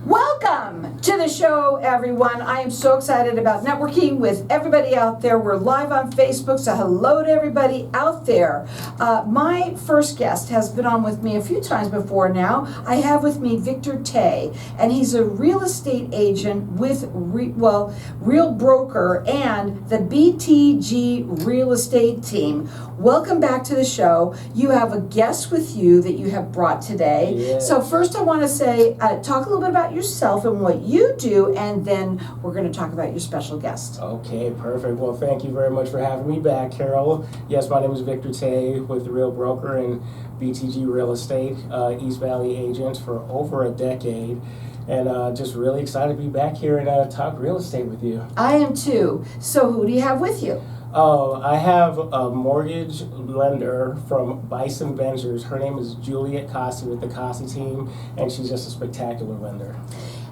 Welcome to the show, everyone. I am so excited about networking with everybody out there. We're live on Facebook, so hello to everybody out there. My first guest has been on with me a few times before now. I have with me Victor Teye, and he's a real estate agent with Real Broker and the BTG Real Estate team. Welcome back to the show. You have a guest with you that you have brought today. Yes. So first I want to say, talk a little bit about yourself and what you do, and then we're going to talk about your special guest. Okay, perfect. Well, thank you very much for having me back, Carol. Yes, my name is Victor Teye with the Real Broker and BTG Real Estate, East Valley agent for over a decade. And just really excited to be back here and talk real estate with you. I am too. So who do you have with you? Oh, I have a mortgage lender from Bison Ventures. Her name is Juliette Cossey with the Cossey team, and she's just a spectacular lender.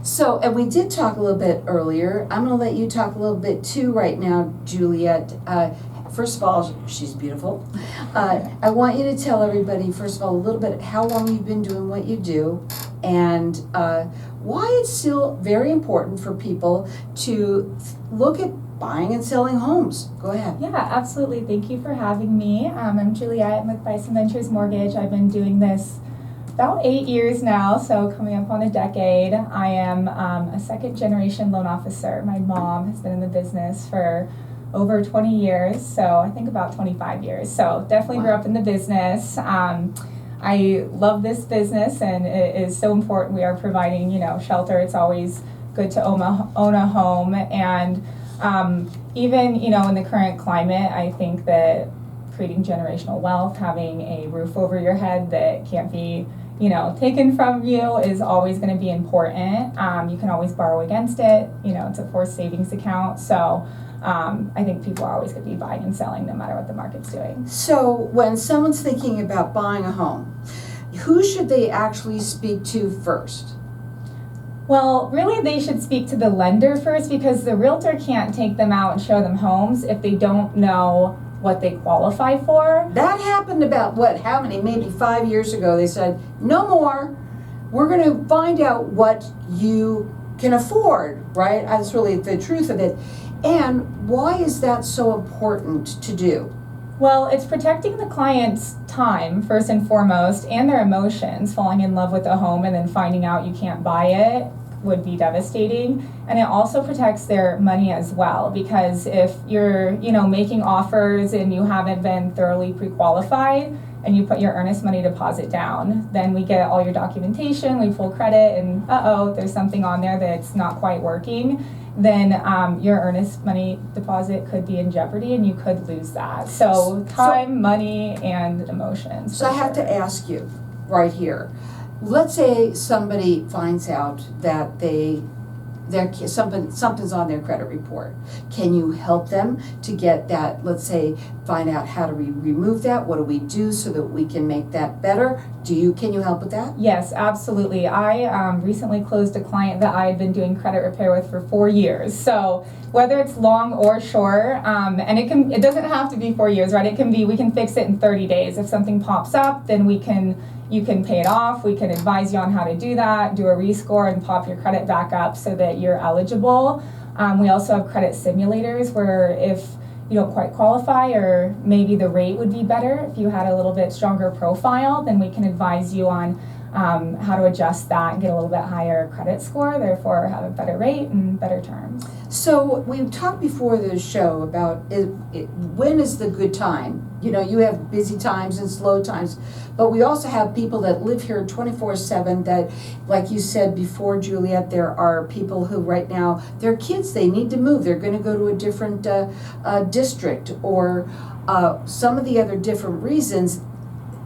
So, and we did talk a little bit earlier. I'm going to let you talk a little bit too right now, Juliette. First of all, she's beautiful. I want you to tell everybody, first of all, a little bit how long you've been doing what you do, and why it's still very important for people to look at buying and selling homes. Go ahead. Yeah, absolutely. Thank you for having me. I'm Juliette. I'm with Bison Ventures Mortgage. I've been doing this about 8 years now, so coming up on a decade. I am a second generation loan officer. My mom has been in the business for over 20 years, so I think about 25 years. So definitely grew up in the business. I love this business, and it is so important. We are providing, shelter. It's always good to own a home, and even, in the current climate, I think that creating generational wealth, having a roof over your head that can't be, taken from you is always going to be important. You can always borrow against it. It's a forced savings account. So I think people are always going to be buying and selling no matter what the market's doing. So when someone's thinking about buying a home, who should they actually speak to first? Well, really they should speak to the lender first, because the realtor can't take them out and show them homes if they don't know what they qualify for. That happened about, maybe 5 years ago. They said, no more. We're going to find out what you can afford, right? That's really the truth of it. And why is that so important to do? Well, it's protecting the client's time, first and foremost, and their emotions. Falling in love with a home and then finding out you can't buy it would be devastating. And it also protects their money as well, because if you're, making offers and you haven't been thoroughly pre-qualified and you put your earnest money deposit down, then we get all your documentation, we pull credit, and there's something on there that's not quite working, then your earnest money deposit could be in jeopardy and you could lose that. So time, money, and emotions. So I have to ask you right here. Let's say somebody finds out that something's on their credit report. Can you help them to get that, let's say, find out how to remove that? What do we do so that we can make that better? Can you help with that? Yes, absolutely. I recently closed a client that I had been doing credit repair with for 4 years. So whether it's long or short, and it doesn't have to be 4 years, right? We can fix it in 30 days. If something pops up, then you can pay it off. We can advise you on how to do that, do a rescore, and pop your credit back up so that you're eligible. We also have credit simulators where if you don't quite qualify, or maybe the rate would be better if you had a little bit stronger profile, then we can advise you on how to adjust that and get a little bit higher credit score, therefore have a better rate and better terms. So we talked before the show about when is the good time. You have busy times and slow times, but we also have people that live here 24/7 that, like you said before, Juliette, there are people who right now, their kids, they need to move. They're going to go to a different district, or some of the other different reasons.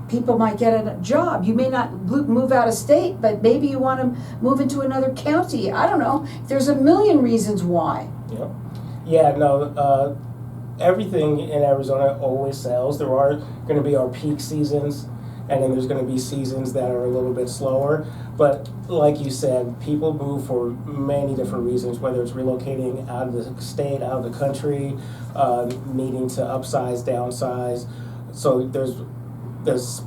People might get a job. You may not move out of state, but maybe you want to move into another county. I don't know. There's a million reasons why. Yep. Yeah, no, everything in Arizona always sells. There are going to be our peak seasons, and then there's going to be seasons that are a little bit slower. But like you said, people move for many different reasons, whether it's relocating out of the state, out of the country, needing to upsize, downsize. So there's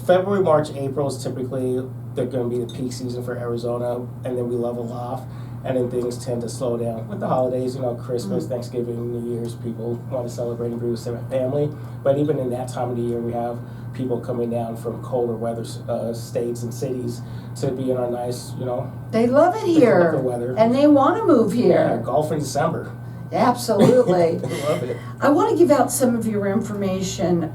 February, March, April is typically they're going to be the peak season for Arizona, and then we level off, and then things tend to slow down with the holidays. Christmas, Thanksgiving, New Year's, people want to celebrate and be with their family. But even in that time of the year, we have people coming down from colder weather states and cities to be in our nice, They love it they here. love the weather. And they want to move Yeah, here. golf in December. Absolutely. They love it. I want to give out some of your information.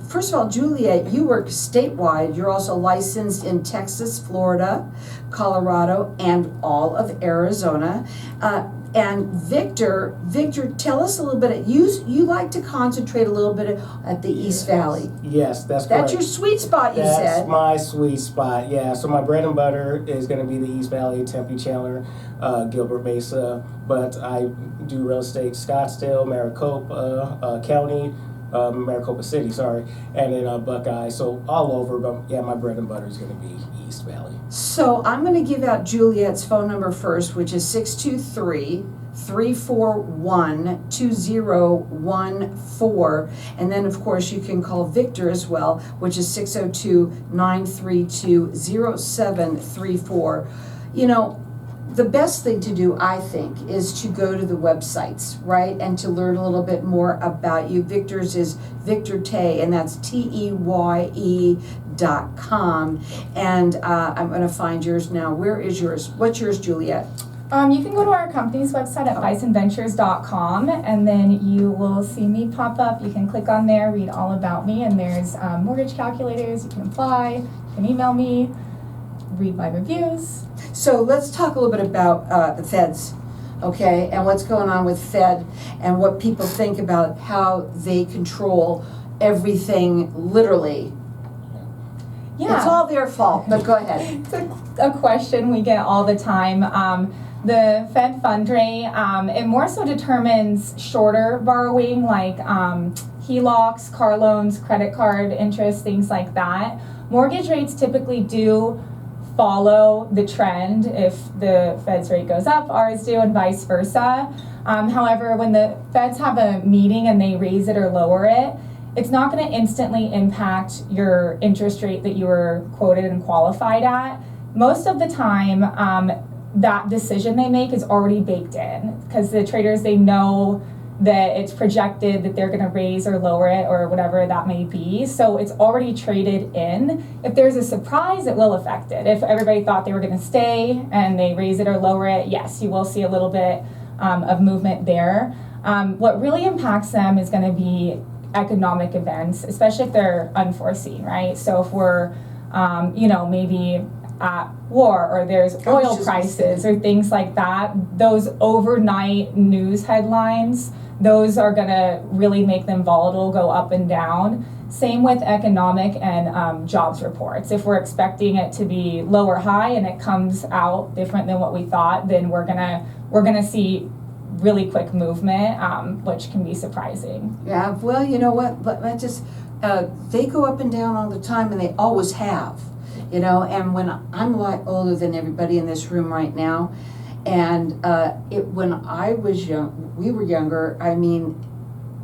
First of all, Juliette, you work statewide. You're also licensed in Texas, Florida, Colorado, and all of Arizona. And Victor, tell us a little bit. You like to concentrate a little bit at the East Valley. Yes, that's correct. That's your sweet spot, you That's said. my sweet spot, yeah. So my bread and butter is going to be the East Valley, Tempe, Chandler, Gilbert Mesa, but I do real estate Scottsdale, Maricopa County, Maricopa City, sorry, and then Buckeye, so all over, but yeah, my bread and butter is going to be East Valley. So I'm going to give out Juliette's phone number first, which is 623-341-2014. And then, of course, you can call Victor as well, which is 602-932-0734. The best thing to do, I think, is to go to the websites, right? And to learn a little bit more about you. Victor's is Victor Teye, and that's TEYE.com. And I'm going to find yours now. Where is yours? What's yours, Juliette? You can go to our company's website at bisonventures.com, and then you will see me pop up. You can click on there, read all about me, and there's mortgage calculators. You can apply, you can email me, read my reviews. So let's talk a little bit about the feds, okay, and what's going on with Fed and what people think about how they control everything, literally. Yeah. It's all their fault, but go ahead. It's a question we get all the time. The Fed fund rate, it more so determines shorter borrowing, like HELOCs, car loans, credit card interest, things like that. Mortgage rates typically do follow the trend. If the Fed's rate goes up, ours do, and vice versa. However, when the Feds have a meeting and they raise it or lower it, it's not going to instantly impact your interest rate that you were quoted and qualified at. Most of the time, that decision they make is already baked in, because the traders, they know that it's projected that they're going to raise or lower it or whatever that may be. So it's already traded in. If there's a surprise, it will affect it. If everybody thought they were going to stay and they raise it or lower it, yes, you will see a little bit of movement there. What really impacts them is going to be economic events, especially if they're unforeseen, right? So if we're, maybe at war, or there's oil prices or things like that, those overnight news headlines, those are going to really make them volatile, go up and down. Same with economic and jobs reports. If we're expecting it to be low or high and it comes out different than what we thought, then we're gonna see really quick movement, which can be surprising. Yeah, well, you know what, let's just, they go up and down all the time, and they always have, and when I'm a lot older than everybody in this room right now, and when I was young, we were younger,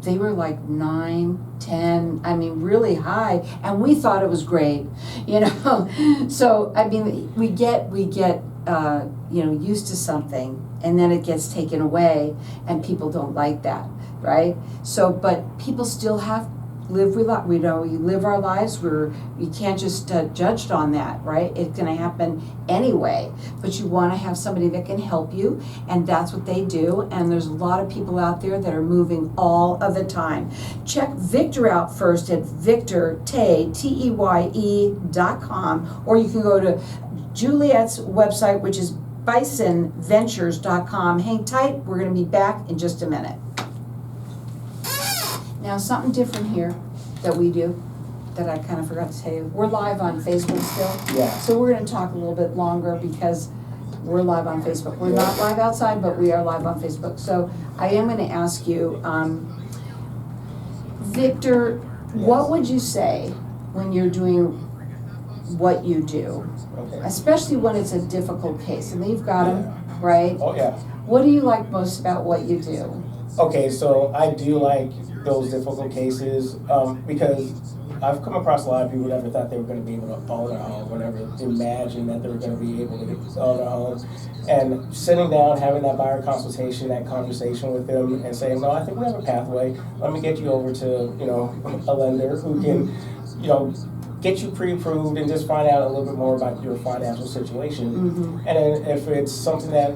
they were like 9, 10, really high, and we thought it was great, so, we get used to something, and then it gets taken away, and people don't like that, right? So, but people still have we live our lives. We can't just judge on that, right? It's going to happen anyway. But you want to have somebody that can help you, and that's what they do. And there's a lot of people out there that are moving all of the time. Check Victor out first at Victor Teye, TEYE.com, or you can go to Juliette's website, which is BisonVentures.com. Hang tight. We're going to be back in just a minute. Now, something different here that we do that I kind of forgot to tell you. We're live on Facebook still. Yeah. So we're going to talk a little bit longer because we're live on Facebook. We're not live outside, but we are live on Facebook. So I am going to ask you, Victor, what would you say when you're doing what you do? Okay. Especially when it's a difficult case. And you've got them, right? Oh, yeah. What do you like most about what you do? Okay, so I do like those difficult cases because I've come across a lot of people who never thought they were going to be able to own a home, or never imagined that they were going to be able to own a home. And sitting down, having that buyer consultation, that conversation with them, and saying, no, I think we have a pathway. Let me get you over to, you know, a lender who can, you know, get you pre-approved and just find out a little bit more about your financial situation. And then if it's something that,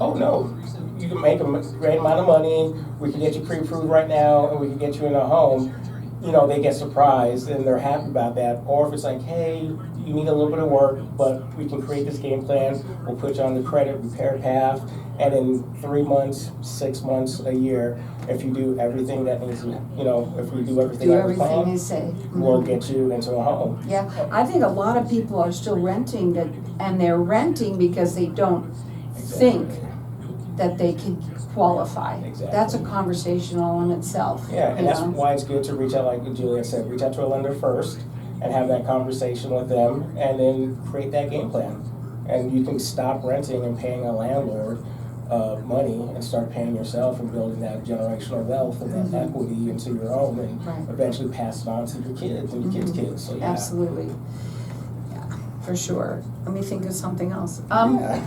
oh no, you can make a great amount of money, we can get you pre-approved right now, and we can get you in a home, you know, they get surprised and they're happy about that. Or if it's like, hey, you need a little bit of work, but we can create this game plan, we'll put you on the credit repair path, and in 3 months, 6 months, a year, if you do everything that needs to, you know, if we do everything on the plan, you say. we'll get you into a home. Yeah, I think a lot of people are still renting that, and they're renting because they don't think that they can qualify. Exactly. That's a conversation all in itself. Yeah, and you that's know? why it's good to reach out, like Juliette said, reach out to a lender first and have that conversation with them, and then create that game plan. And you can stop renting and paying a landlord money and start paying yourself and building that generational wealth and that equity into your own, and eventually pass it on to your kids and your kids' kids. So yeah. Absolutely. Yeah, for sure. Let me think of something else. I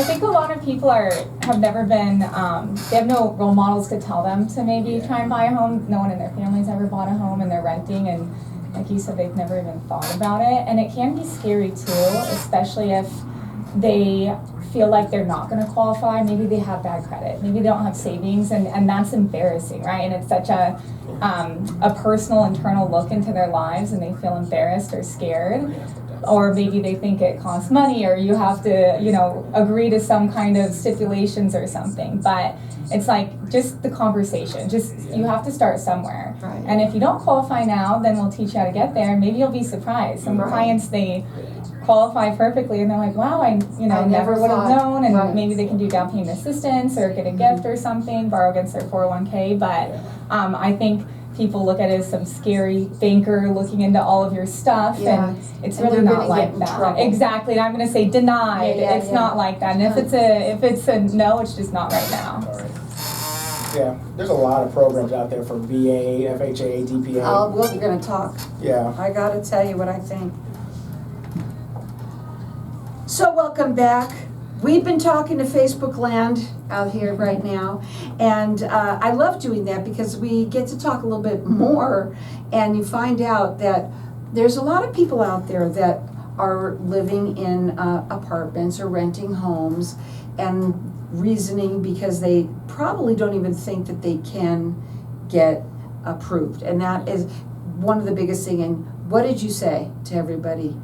think a lot of people have never been, they have no role models to tell them to maybe try and buy a home. No one in their family's ever bought a home, and they're renting, and like you said, they've never even thought about it. And it can be scary too, especially if they feel like they're not going to qualify. Maybe they have bad credit, maybe they don't have savings, and that's embarrassing, right? And it's such a personal internal look into their lives, and they feel embarrassed or scared. Or maybe they think it costs money, or you have to, you know, agree to some kind of stipulations or something. But it's like just the conversation. Just you have to start somewhere. Right. And if you don't qualify now, then we'll teach you how to get there. Maybe you'll be surprised. Some clients, they qualify perfectly, and they're like, wow, I never would have known. And maybe they can do down payment assistance or get a gift or something, borrow against their 401k. But I think people look at it as some scary banker looking into all of your stuff, and it's and really not like that. Trouble. Exactly, and I'm going to say denied. It's not like that. And if it's a no, it's just not right now. All right. Yeah, there's a lot of programs out there for VA, FHA, DPA. We're going to talk. Yeah. I got to tell you what I think. So welcome back. We've been talking to Facebook land out here right now, and I love doing that because we get to talk a little bit more, and you find out that there's a lot of people out there that are living in apartments or renting homes, and reasoning because they probably don't even think that they can get approved, and that is one of the biggest things. And what did you say to everybody?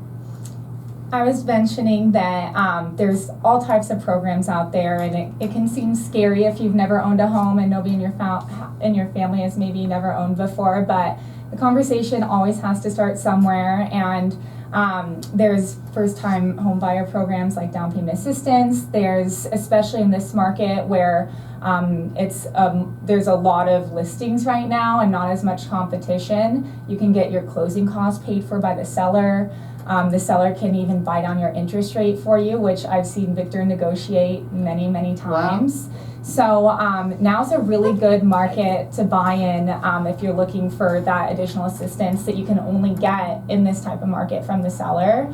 I was mentioning that there's all types of programs out there, and it can seem scary if you've never owned a home and nobody in your family has maybe never owned before, but the conversation always has to start somewhere. And there's first-time home buyer programs like down payment assistance. There's, especially in this market where there's a lot of listings right now and not as much competition, you can get your closing costs paid for by the seller. The seller can even buy down your interest rate for you, which I've seen Victor negotiate many, many times. Wow. So now's a really good market to buy in if you're looking for that additional assistance that you can only get in this type of market from the seller.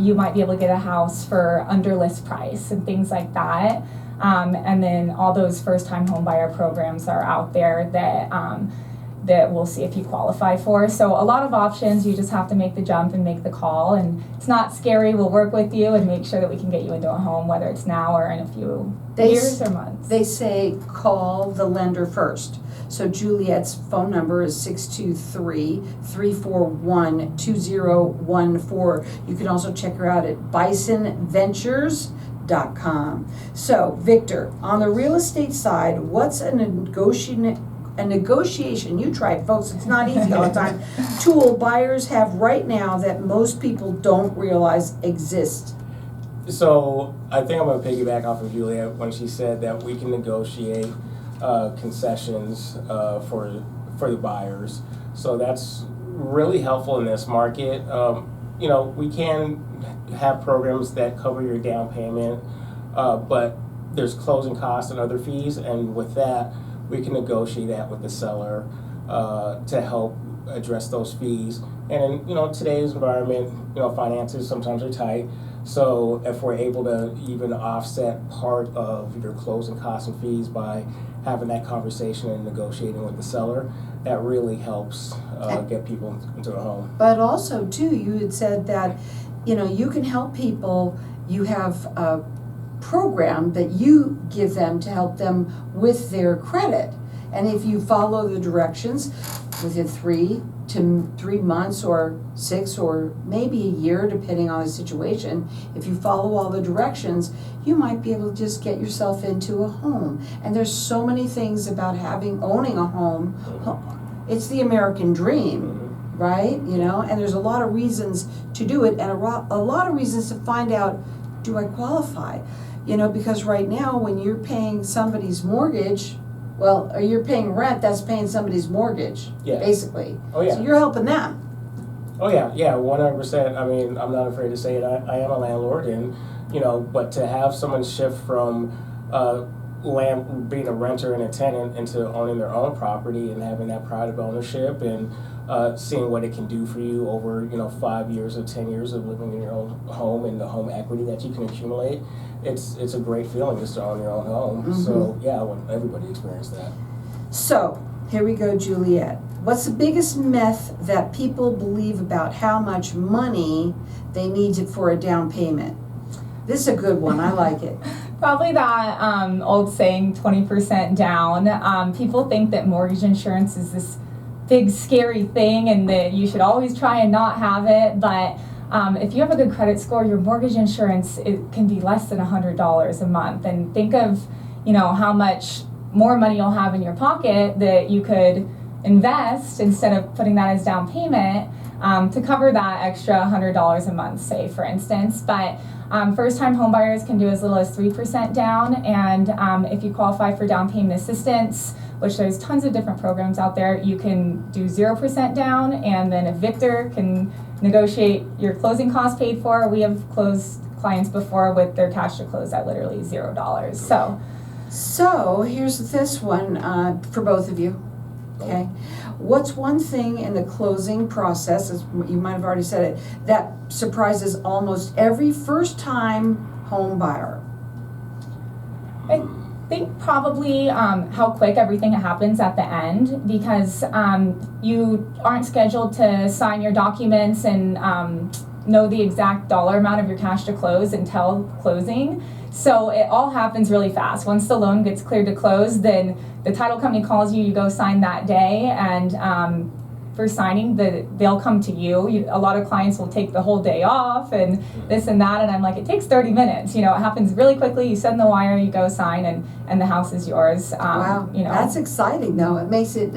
You might be able to get a house for under list price and things like that. And then all those first-time home buyer programs are out there that we'll see if you qualify for. So a lot of options. You just have to make the jump and make the call, and it's not scary. We'll work with you and make sure that we can get you into a home, whether it's now or in a few years or months. They say call the lender first. So Juliette's phone number is 623-341-2014. You can also check her out at bisonventures.com. So Victor, on the real estate side, what's a negotiation, you tried, folks, it's not easy all the time, tool buyers have right now that most people don't realize exists? So I think I'm going to piggyback off of Juliette when she said that we can negotiate concessions for the buyers. So that's really helpful in this market. You know, we can have programs that cover your down payment, but there's closing costs and other fees, and with that, we can negotiate that with the seller to help address those fees. And in, today's environment, finances sometimes are tight. So if we're able to even offset part of your closing costs and fees by having that conversation and negotiating with the seller, that really helps get people into a home. But also too, you had said that, you can help people, you have a program that you give them to help them with their credit. And if you follow the directions within 3 to 3 months or 6 or maybe a year, depending on the situation, if you follow all the directions, you might be able to just get yourself into a home. And there's so many things about owning a home. It's the American dream, right? And there's a lot of reasons to do it, and a lot of reasons to find out, do I qualify? Because right now when you're paying somebody's mortgage, or you're paying rent, that's paying somebody's mortgage, basically. Oh, yeah. So you're helping them. Oh, yeah, 100%. I mean, I'm not afraid to say it. I am a landlord, and, but to have someone shift from being a renter and a tenant into owning their own property and having that pride of ownership and seeing what it can do for you over, 5 years or 10 years of living in your own home and the home equity that you can accumulate, it's a great feeling just to own your own home. Mm-hmm. So, I want everybody to experience that. So, here we go, Juliette. What's the biggest myth that people believe about how much money they need for a down payment? This is a good one. I like it. Probably that old saying, 20% down. People think that mortgage insurance is this big scary thing and that you should always try and not have it. But if you have a good credit score, your mortgage insurance, it can be less than $100 a month. And think of, how much more money you'll have in your pocket that you could invest instead of putting that as down payment to cover that extra $100 a month, say, for instance. But first-time homebuyers can do as little as 3% down, and if you qualify for down payment assistance, which there's tons of different programs out there, you can do 0% down, and then a Victor can negotiate your closing costs paid for. We have closed clients before with their cash to close at literally $0. So here's this one for both of you. Okay, what's one thing in the closing process, as you might have already said it, that surprises almost every first-time home buyer? I think probably how quick everything happens at the end, because you aren't scheduled to sign your documents and know the exact dollar amount of your cash to close until closing. So it all happens really fast. Once the loan gets cleared to close, then the title company calls you, you go sign that day, and for signing, they'll come to you. A lot of clients will take the whole day off and this and that, and I'm like, it takes 30 minutes. It happens really quickly. You send the wire, you go sign, and the house is yours. Wow, that's exciting though. It makes it,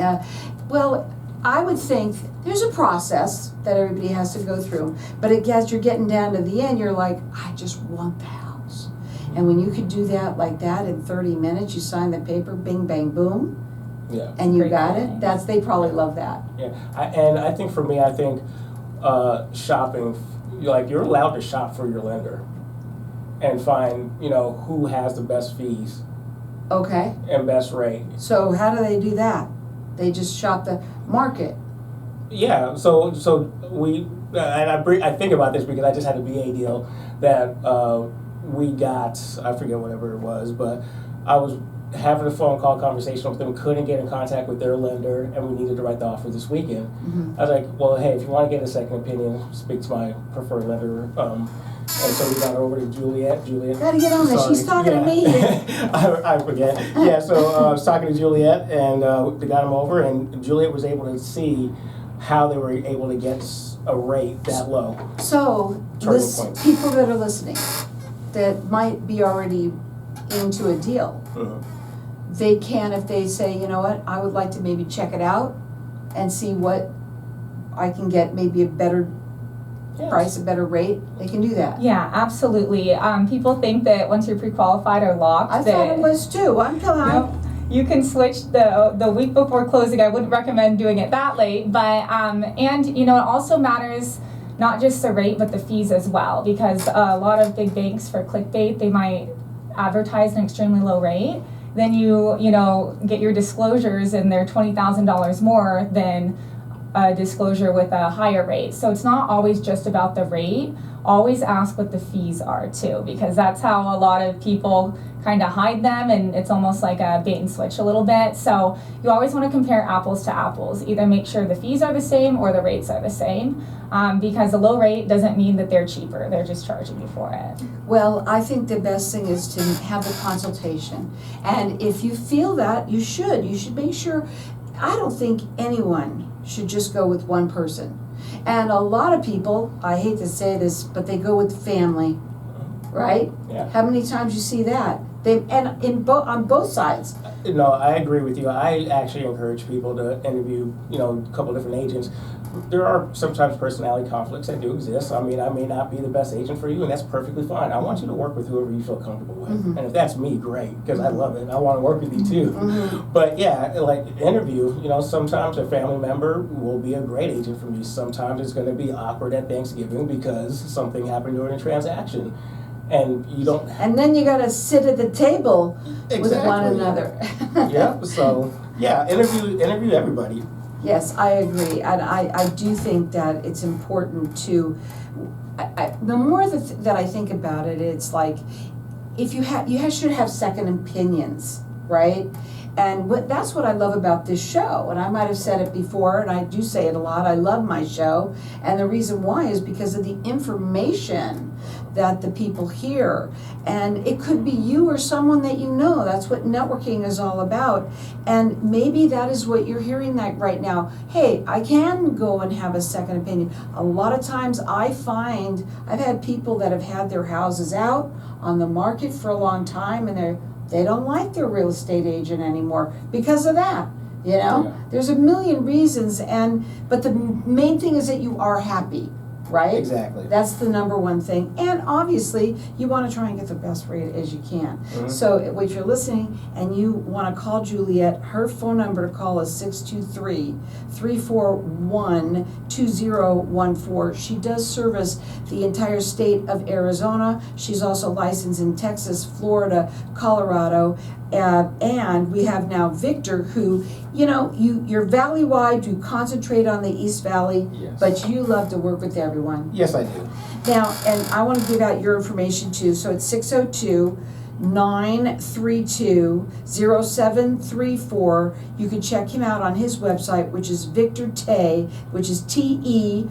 well, I would think there's a process that everybody has to go through, but as you're getting down to the end, you're like, I just want the house. And when you could do that like that in 30 minutes, you sign the paper, bing, bang, boom, and you got it. They probably love that. Yeah, and I think for me, shopping, you're allowed to shop for your lender and find, who has the best fees. Okay. And best rate. So how do they do that? They just shop the market. Yeah, so we, and I think about this because I just had a VA deal that we got, I forget whatever it was, but I was having a phone call conversation with them, couldn't get in contact with their lender, and we needed to write the offer this weekend. Mm-hmm. I was like, well, hey, if you want to get a second opinion, speak to my preferred lender. And so we got over to Juliette. Gotta get on this. She's talking to me. I forget. Yeah, so I was talking to Juliette, and we got him over, and Juliette was able to see how they were able to get a rate that low. So, people that are listening that might be already into a deal, they can, if they say, you know what, I would like to maybe check it out and see what I can get, maybe a better price, a better rate, they can do that. Yeah, absolutely. People think that once you're pre-qualified or locked, I thought it was too. I'm telling you. You can switch the week before closing. I wouldn't recommend doing it that late, but and it also matters not just the rate but the fees as well, because a lot of big banks, for clickbait, they might advertise an extremely low rate. Then you get your disclosures and they're $20,000 more than a disclosure with a higher rate. So it's not always just about the rate. Always ask what the fees are too, because that's how a lot of people kind of hide them, and it's almost like a bait and switch a little bit. So you always want to compare apples to apples. Either make sure the fees are the same or the rates are the same, because a low rate doesn't mean that they're cheaper. They're just charging you for it. Well, I think the best thing is to have the consultation. And if you feel that, you should make sure. I don't think anyone should just go with one person. And a lot of people, I hate to say this, but they go with family, right? Yeah. How many times you see that? On both sides. No, I agree with you. I actually encourage people to interview, a couple different agents. There are sometimes personality conflicts that do exist. I mean, I may not be the best agent for you, and that's perfectly fine. I want you to work with whoever you feel comfortable with. Mm-hmm. And if that's me, great, because I love it. I want to work with you too. Mm-hmm. But yeah, like interview, sometimes a family member will be a great agent for me. Sometimes it's going to be awkward at Thanksgiving because something happened during a transaction. And you don't. And then you got to sit at the table with one another. Yep. So yeah, interview everybody. Yes, I agree, and I do think that it's important to. The more that I think about it, it's like if you should have second opinions, right? And that's what I love about this show. And I might have said it before, and I do say it a lot. I love my show, and the reason why is because of the information that the people hear. And it could be you or someone that you know. That's what networking is all about. And maybe that is what you're hearing right now. Hey, I can go and have a second opinion. A lot of times I find I've had people that have had their houses out on the market for a long time, and they don't like their real estate agent anymore because of that. Yeah. There's a million reasons, but the main thing is that you are happy, right? Exactly. That's the number one thing. And obviously, you want to try and get the best rate as you can. Mm-hmm. So if you're listening and you want to call Juliette, her phone number to call is 623-341-2014. She does service the entire state of Arizona. She's also licensed in Texas, Florida, Colorado, and we have now Victor, who, you're valley-wide, you concentrate on the East Valley, Yes. but you love to work with everyone. Yes, I do. Now, and I want to give out your information too, so it's 602-932-0734. You can check him out on his website, which is Victor Teye, which is TEYE.com.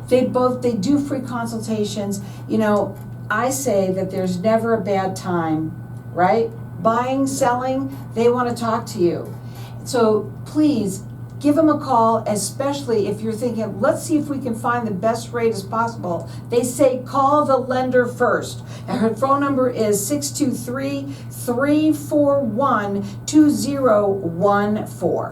They do free consultations. I say that there's never a bad time, right? Buying, selling, they want to talk to you. So please give them a call, especially if you're thinking, let's see if we can find the best rate as possible. They say call the lender first. And her phone number is 623-341-2014.